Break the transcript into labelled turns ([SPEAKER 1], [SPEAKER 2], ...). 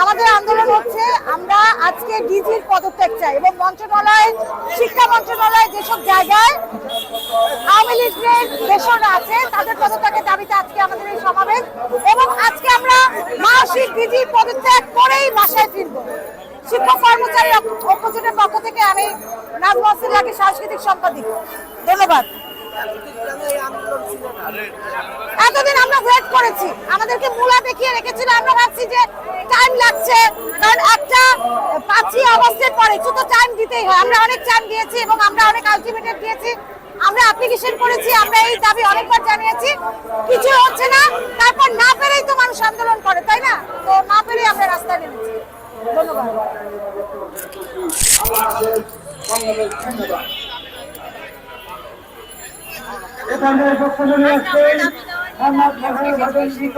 [SPEAKER 1] আমাদের আন্দোলন হচ্ছে আমরা আজকে ডিজির পদত্যাগ চাই এবং মন্ত্রণালয়, শিক্ষা মন্ত্রণালয় যেসব জায়গায় আওয়ামী লীগের দেশরা আছে তাদের পদত্যাগের দাবিতে আজকে আমাদের এই সমাবেশ। এবং আজকে আমরা মাসিক ডিজি পদত্যাগ করেই বাসায় ফিরবো। শিক্ষক কর্মচারী ঐক্যজোটের পক্ষ থেকে আমি নাজমা সিল্লাকে সাংস্কৃতিক সম্পাদিক। ধন্যবাদ। এতদিন আমরা ওয়েট করেছি, আমাদেরকে মূলা দেখিয়ে রেখেছিল। আমরা ভাবছি যে টাইম লাগছে, কারণ একটা 5ই আগস্টের পরে তো টাইম দিতেই হয়। আমরা অনেক টাইম দিয়েছি এবং আমরা অনেক আলটিমেটাম দিয়েছি, আমরা অ্যাপ্লিকেশন করেছি, আমরা এই দাবি অনেকবার জানিয়েছি, কিছু হচ্ছে না। তারপর না পেরেই তো মানুষ আন্দোলন করে, তাই না? তো না পেরেই আমরা রাস্তায় নেমেছি। ধন্যবাদ।
[SPEAKER 2] এখানে বক্তব্য নিয়ে আসছেন